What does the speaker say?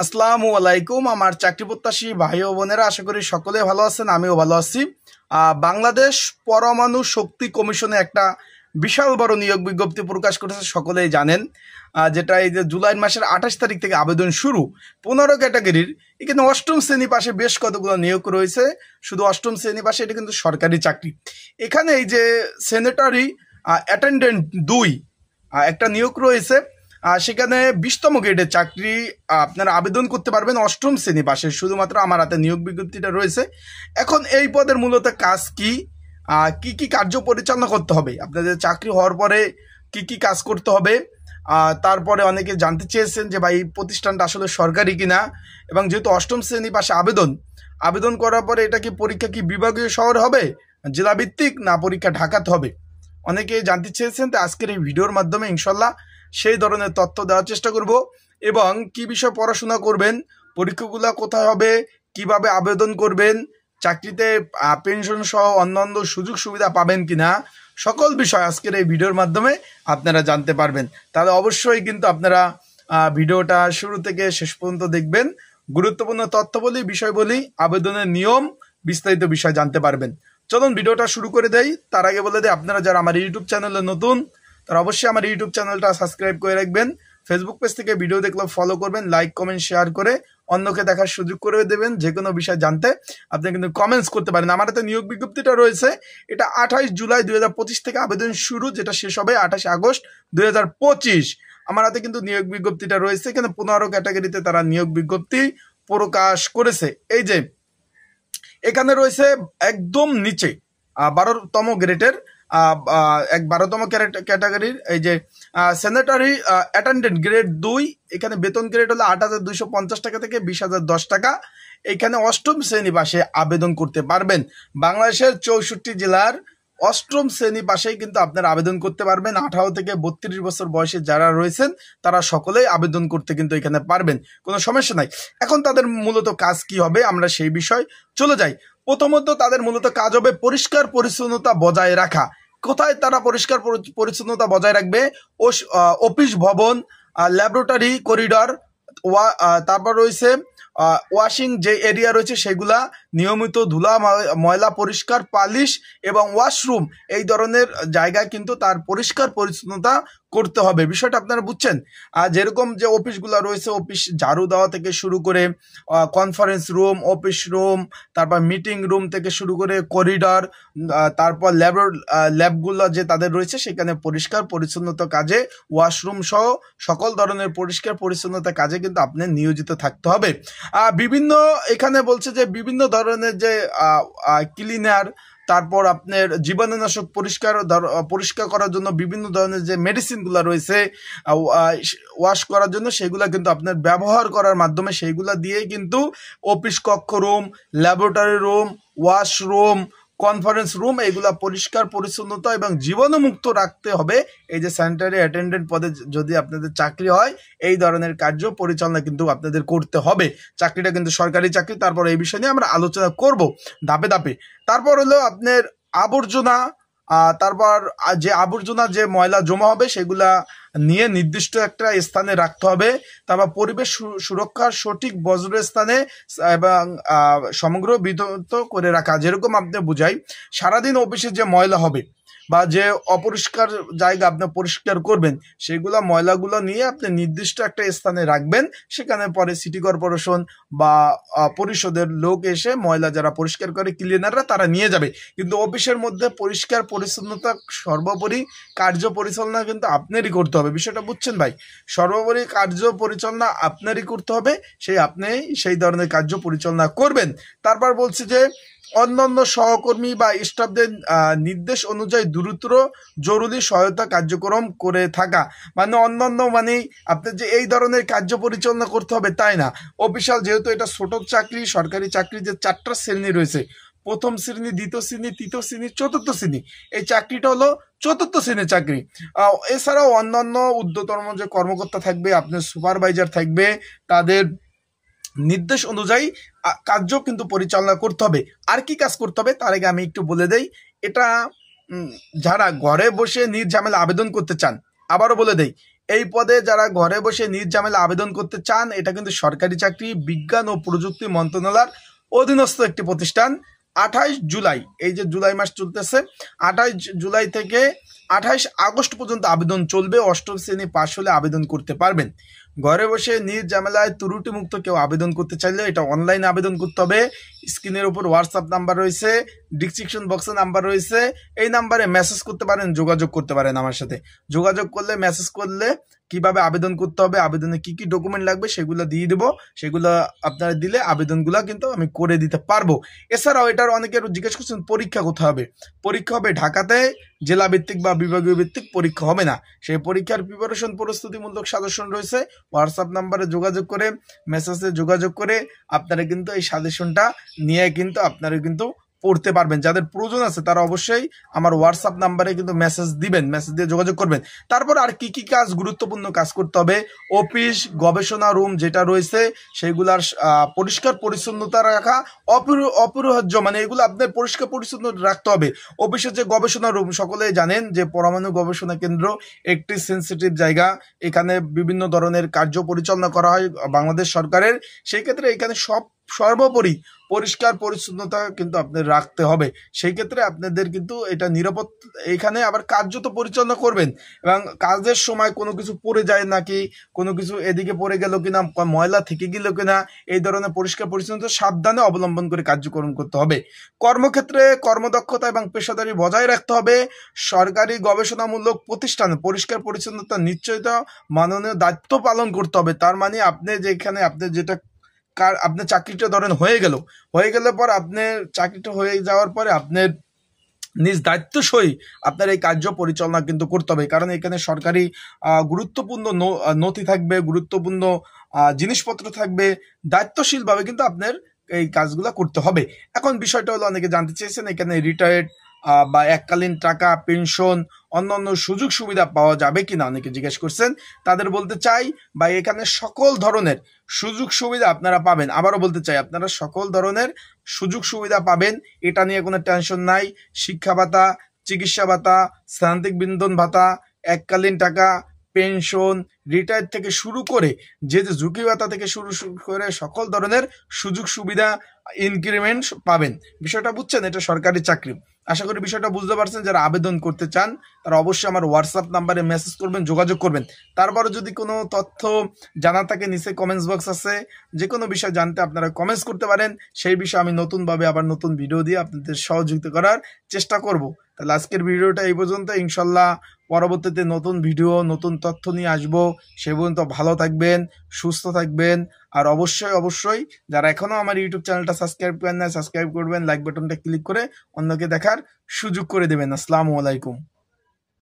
আসসালামু আলাইকুম। আমার চাকরি প্রত্যাশী ভাই ও বোনেরা, আশা করি সকলে ভালো আছেন, আমিও ভালো আছি। বাংলাদেশ পরমাণু শক্তি কমিশনে একটা বিশাল বড় নিয়োগ বিজ্ঞপ্তি প্রকাশ করেছে, সকলেই জানেন। যেটা এই যে জুলাই মাসের 28 তারিখ থেকে আবেদন শুরু। 15 ক্যাটাগরির এখানে অষ্টম শ্রেণী পাশে বেশ কতগুলো নিয়োগ রয়েছে। শুধু অষ্টম শ্রেণী পাশে, এটা কিন্তু সরকারি চাকরি। এখানে এই যে সেনেটারি অ্যাটেন্ডেন্ট 2 একটা নিয়োগ রয়েছে। সেখানে 20তম গ্রেডের চাকরি আপনারা আবেদন করতে পারবেন অষ্টম শ্রেণী পাশে। শুধুমাত্র আমার হাতে নিয়োগ বিজ্ঞপ্তিটা রয়েছে। এখন এই পদের মূলত কাজ কি, কি কি কার্য পরিচালনা করতে হবে, আপনাদের চাকরি হওয়ার পরে কি কি কাজ করতে হবে। তারপরে অনেকে জানতে চেয়েছেন যে ভাই প্রতিষ্ঠানটা আসলে সরকারি কিনা, এবং যেহেতু অষ্টম শ্রেণী পাশে আবেদন করার পরে এটা কি পরীক্ষা কি বিভাগীয় শহর হবে, জেলাভিত্তিক, না পরীক্ষা ঢাকাতে হবে, অনেকে জানতে চেয়েছেন। তো আজকের এই ভিডিওর মাধ্যমে ইনশাল্লাহ সেই ধরনের তথ্য দেওয়ার চেষ্টা করব, এবং কি বিষয়ে পড়াশোনা করবেন, পরীক্ষাগুলো কোথায় হবে, কিভাবে আবেদন করবেন, চাকরিতে পেনশন সহ অন্যান্য সুযোগ সুবিধা পাবেন কিনা, সকল বিষয় আজকের এই ভিডিওর মাধ্যমে আপনারা জানতে পারবেন। তাহলে অবশ্যই কিন্তু আপনারা ভিডিওটা শুরু থেকে শেষ পর্যন্ত দেখবেন। গুরুত্বপূর্ণ তথ্য বলি, বিষয় বলি, আবেদনের নিয়ম, বিস্তারিত বিষয় জানতে পারবেন। চলুন ভিডিওটা শুরু করে দেই। তার আগে বলে দিই, আপনারা যারা আমার ইউটিউব চ্যানেলে নতুন, তারা অবশ্যই আমার ইউটিউব চ্যানেলটা সাবস্ক্রাইব করে রাখবেন। ফেসবুক পেজ থেকে ভিডিও দেখলে ফলো করবেন, লাইক কমেন্ট শেয়ার করে অন্যকে দেখার সুযোগ করে দেবেন। যে কোনো বিষয় জানতে আপনি কিন্তু কমেন্টস করতে পারেন। আমার হাতে নিয়োগ বিজ্ঞপ্তিটা রয়েছে, এটা 28 জুলাই 2025 থেকে আবেদন শুরু, যেটা শেষ হবে 28 আগস্ট 2025। আমার হাতে কিন্তু নিয়োগ বিজ্ঞপ্তিটা রয়েছে। এখানে 15 ক্যাটাগরিতে তারা নিয়োগ বিজ্ঞপ্তি প্রকাশ করেছে। এই যে এখানে রয়েছে একদম নিচে 12তম গ্রেডের 12তম ক্যাটাগরির এই যে স্যানিটারি অ্যাটেন্ডেন্ট গ্রেড 2, এখানে বেতন গ্রেড হলো 8,250 টাকা থেকে 20,010 টাকা। এখানে অষ্টম শ্রেণী পাশে আবেদন করতে পারবেন। বাংলাদেশের 64 জেলার অষ্টম শ্রেণী পাশেই কিন্তু আপনারা আবেদন করতে পারবেন। 18 থেকে 32 বছর বয়সে যারা রয়েছেন তারা সকলেই আবেদন করতে কিন্তু এখানে পারবেন, কোনো সমস্যা নাই। এখন তাদের মূলত কাজ কি হবে, আমরা সেই বিষয় চলে যাই। প্রথমত তাদের মূলত কাজ হবে পরিষ্কার পরিচ্ছন্নতা বজায় রাখা। কোথায় তারা পরিষ্কার পরিচ্ছন্নতা বজায় রাখবে? অফিস ভবন, ল্যাবরেটরি, করিডর, তারপর রয়েছে ওয়াশিং যে এরিয়া রয়েছে সেগুলা নিয়মিত ধুলা ময়লা পরিষ্কার, পালিশ এবং ওয়াশরুম, এই ধরনের জায়গায় কিন্তু তার পরিষ্কার পরিচ্ছন্নতা করতে হবে। বিষয়টা আপনারা বুঝছেন। যেরকম যে অফিসগুলো রয়েছে, অফিস ঝাড়ু দেওয়া থেকে শুরু করে কনফারেন্স রুম, অফিস রুম, তারপর মিটিং রুম থেকে শুরু করে করিডর, তারপর ল্যাবগুলো যে তাদের রয়েছে সেখানে পরিষ্কার পরিচ্ছন্নতা কাজে, ওয়াশরুম সহ সকল ধরনের পরিষ্কার পরিচ্ছন্নতা কাজে কিন্তু আপনি নিয়োজিত থাকতে হবে। বিভিন্ন এখানে বলছে যে বিভিন্ন ধরনের যে ক্লিনার, তারপর আপনার জীবাণুনাশক পরিষ্কার করার জন্য বিভিন্ন ধরনের যে মেডিসিনগুলো রয়েছে ওয়াশ করার জন্য, সেগুলা কিন্তু আপনার ব্যবহার করার মাধ্যমে সেইগুলা দিয়েই কিন্তু অফিস কক্ষ room, laboratory room, washroom, conference room, এইগুলা পরিষ্কার পরিচ্ছন্নতা এবং জীবাণুমুক্ত রাখতে হবে। এই যে স্যানিটারি অ্যাটেন্ডেন্ট পদে যদি আপনাদের চাকরি হয়, এই ধরনের কার্য পরিচালনা কিন্তু আপনাদের করতে হবে। চাকরিটা কিন্তু সরকারি চাকরি। তারপর এই বিষয় নিয়ে আমরা আলোচনা করব ধাপে ধাপে। তারপর হলো আপনার আবর্জনা, তারপর যে আবর্জনা যে ময়লা জমা হবে সেগুলা নিয়ে নির্দিষ্ট একটা স্থানে রাখতে হবে। তারপর পরিবেশ সুরক্ষার সঠিক বজ্র স্থানে এবং সমগ্র বিধত করে রাখা। যেরকম আপনি বুঝাই, সারাদিন অফিসে যে ময়লা হবে বা যে অপরিষ্কার জায়গা আপনি পরিষ্কার করবেন, সেগুলা ময়লাগুলো নিয়ে আপনি নির্দিষ্ট একটা স্থানে রাখবেন। সেখানে পরে সিটি কর্পোরেশন বা পরিষদের লোক এসে ময়লা যারা পরিষ্কার করে, ক্লিনাররা, তারা নিয়ে যাবে। কিন্তু অফিসের মধ্যে পরিষ্কার পরিচ্ছন্নতা সর্বোপরি কার্য পরিচালনা কিন্তু আপনারই করতে হবে। বিষয়টা বুঝছেন ভাই? সর্বোপরি কার্য পরিচালনা আপনারই করতে হবে, আপনি সেই ধরনের কার্য পরিচালনা করবেন। তারপর বলছি যে অন্যান্য সহকর্মী বা স্টাফদের নির্দেশ অনুযায়ী দ্রুত জরুরি সহায়তা কার্যক্রম করে থাকা। মানে অন্যান্য মানে আপনার যে এই ধরনের কার্য পরিচালনা করতে হবে তাই না। অফিসিয়াল যেহেতু এটা ছোট চাকরি, সরকারি চাকরি যে 4টা শ্রেণী রয়েছে, প্রথম শ্রেণী, দ্বিতীয় শ্রেণী, তৃতীয় শ্রেণী, চতুর্থ শ্রেণী, এই চাকরিটা হলো চতুর্থ শ্রেণীর চাকরি। এছাড়াও অন্যান্য ঊর্ধ্বতম যে কর্মকর্তা থাকবে, আপনার সুপারভাইজার থাকবে, তাদের নির্দেশ অনুযায়ী কার্য কিন্তু পরিচালনা করতে হবে। আর কি কাজ করতে হবে তার আগে আমি একটু বলে দেই। এটা যারা ঘরে বসে নির্ঝামেলা আবেদন করতে চান, আবারও বলে দেই, এই পদে যারা ঘরে বসে নির্ঝামেলা আবেদন করতে চান, এটা কিন্তু সরকারি চাকরি, বিজ্ঞান ও প্রযুক্তি মন্ত্রণালয়ের অধীনস্থ একটি প্রতিষ্ঠান। 28 জুলাই, এই যে জুলাই মাস চলতেছে, 28 জুলাই থেকে 28 আগস্ট পর্যন্ত আবেদন চলবে। অষ্টম শ্রেণী পাশ হলে আবেদন করতে পারবেন। ঘরে বসে নির্ঝামেলায় ত্রুটি মুক্ত কেউ আবেদন করতে চাইলে এটা অনলাইনে আবেদন করতে হবে। স্ক্রিনের উপর হোয়াটসঅ্যাপ নাম্বার রয়েছে, ডিসক্রিপশন বক্সে নাম্বার রয়েছে, এই নাম্বারে মেসেজ করতে পারেন, যোগাযোগ করতে পারেন আমার সাথে। যোগাযোগ করলে, মেসেজ করলে কিভাবে আবেদন করতে হবে, আবেদনে কি কি ডকুমেন্ট লাগবে সেগুলো দিয়ে দেবো। সেগুলো আপনারা দিলে আবেদনগুলো কিন্তু আমি করে দিতে পারবো। এছাড়াও এটার অনেকের জিজ্ঞেস করছেন পরীক্ষা কোথায় হবে। পরীক্ষা হবে ঢাকাতে, জেলা ভিত্তিক বা বিভাগীয় ভিত্তিক পরীক্ষা হবে না। সেই পরীক্ষার প্রিপারেশন প্রস্তুতিমূলক সাজেশন রয়েছে। হোয়াটসঅ্যাপ নাম্বারে যোগাযোগ করে, মেসেজে যোগাযোগ করে আপনারা কিন্তু এই সাজেশনটা নিয়ে কিন্তু আপনারা কিন্তু পড়তে পারবেন। যাদের প্রয়োজন আছে তারা অবশ্যই আমার হোয়াটসঅ্যাপ নাম্বারে কিন্তু মেসেজ দিবেন, মেসেজ দিয়ে যোগাযোগ করবেন। তারপর আর কি কি কাজ, গুরুত্বপূর্ণ কাজ করতে হবে, অফিস গবেষণা রুম যেটা রয়েছে সেগুলার পরিষ্কার পরিচ্ছন্নতা রাখা অপরিহার্য, মানে এগুলো আপনার পরিষ্কার পরিচ্ছন্ন রাখতে হবে। অফিসের যে গবেষণা রুম, সকলেই জানেন যে পরমাণু গবেষণা কেন্দ্র একটি সেন্সিটিভ জায়গা। এখানে বিভিন্ন ধরনের কার্য পরিচালনা করা হয় বাংলাদেশ সরকারের। সেই ক্ষেত্রে এখানে সর্বোপরি পরিষ্কার পরিচ্ছন্নতা কিন্তু আপনাদের রাখতে হবে। সেই ক্ষেত্রে আপনাদের কিন্তু এটা নিরাপদ। এখানে আবার কার্য তো পরিচালনা করবেন, এবং কাজের সময় কোনো কিছু পড়ে যায় নাকি, কোনো কিছু এদিকে পড়ে গেল কিনা, ময়লা থেকে গেল কিনা, এই ধরনের পরিষ্কার পরিচ্ছন্নতা সাবধানে অবলম্বন করে কার্যক্রম করতে হবে। কর্মক্ষেত্রে কর্মদক্ষতা এবং পেশাদারি বজায় রাখতে হবে। সরকারি গবেষণামূলক প্রতিষ্ঠানে পরিষ্কার পরিচ্ছন্নতা নিশ্চয়তা মাননীয় দায়িত্ব পালন করতে হবে। তার মানে আপনি যেখানে আপনি যেটা আপনার চাকরিটা ধরেন হয়ে গেল পর আপনার চাকরিটা হয়ে যাওয়ার পরে আপনার নিজ দায়িত্ব সই আপনার এই কার্য পরিচালনা কিন্তু করতে হবে। কারণ এখানে সরকারি গুরুত্বপূর্ণ নথি থাকবে, গুরুত্বপূর্ণ জিনিসপত্র থাকবে, দায়িত্বশীলভাবে কিন্তু আপনার এই কাজগুলো করতে হবে। এখন বিষয়টা হলো, অনেকে জানতে চেয়েছেন এখানে রিটায়ার্ড বা এককালীন টাকা, পেনশন, অন্যান্য সুযোগ সুবিধা পাওয়া যাবে কিনা অনেকে জিজ্ঞেস করছেন। তাদের বলতে চাই বা এখানে সকল ধরনের সুযোগ সুবিধা আপনারা পাবেন। আবারও বলতে চাই, আপনারা সকল ধরনের সুযোগ সুবিধা পাবেন, এটা নিয়ে কোনো টেনশন নাই। শিক্ষা ভাতা, চিকিৎসা ভাতা, স্থানান্তরিক বিনোদন ভাতা, এককালীন টাকা, পেনশন, রিটায়ার থেকে শুরু করে যে ঝুঁকি ভাতা থেকে শুরু করে সকল ধরনের সুযোগ সুবিধা, ইনক্রিমেন্ট পাবেন। বিষয়টা বুঝছেন, এটা সরকারি চাকরি। আশা করি বিষয়টা বুঝতে পারছেন। যারা আবেদন করতে চান তারা অবশ্যই আমার হোয়াটসঅ্যাপ নাম্বারে মেসেজ করবেন, যোগাযোগ করবেন। তারপরে যদি কোনো তথ্য জানা থাকে, নিচে কমেন্টস বক্স আছে, যে কোনো বিষয় জানতে আপনারা কমেন্টস করতে পারেন। সেই বিষয়ে আমি নতুনভাবে আবার নতুন ভিডিও দিয়ে আপনাদের সহযোগিতা করার চেষ্টা করব। তাহলে আজকের ভিডিওটা এই পর্যন্ত। ইনশাল্লাহ পরবর্তীতে নতুন ভিডিও, নতুন তথ্য নিয়ে আসবো। সে পর্যন্ত ভালো থাকবেন, সুস্থ থাকবেন। আর অবশ্যই যারা এখনো আমার ইউটিউব চ্যানেলটা সাবস্ক্রাইব করেন না, সাবস্ক্রাইব করবেন, লাইক বাটনটা ক্লিক করে অন্যকে দেখার সুযোগ করে দেবেন। আসসালামু আলাইকুম।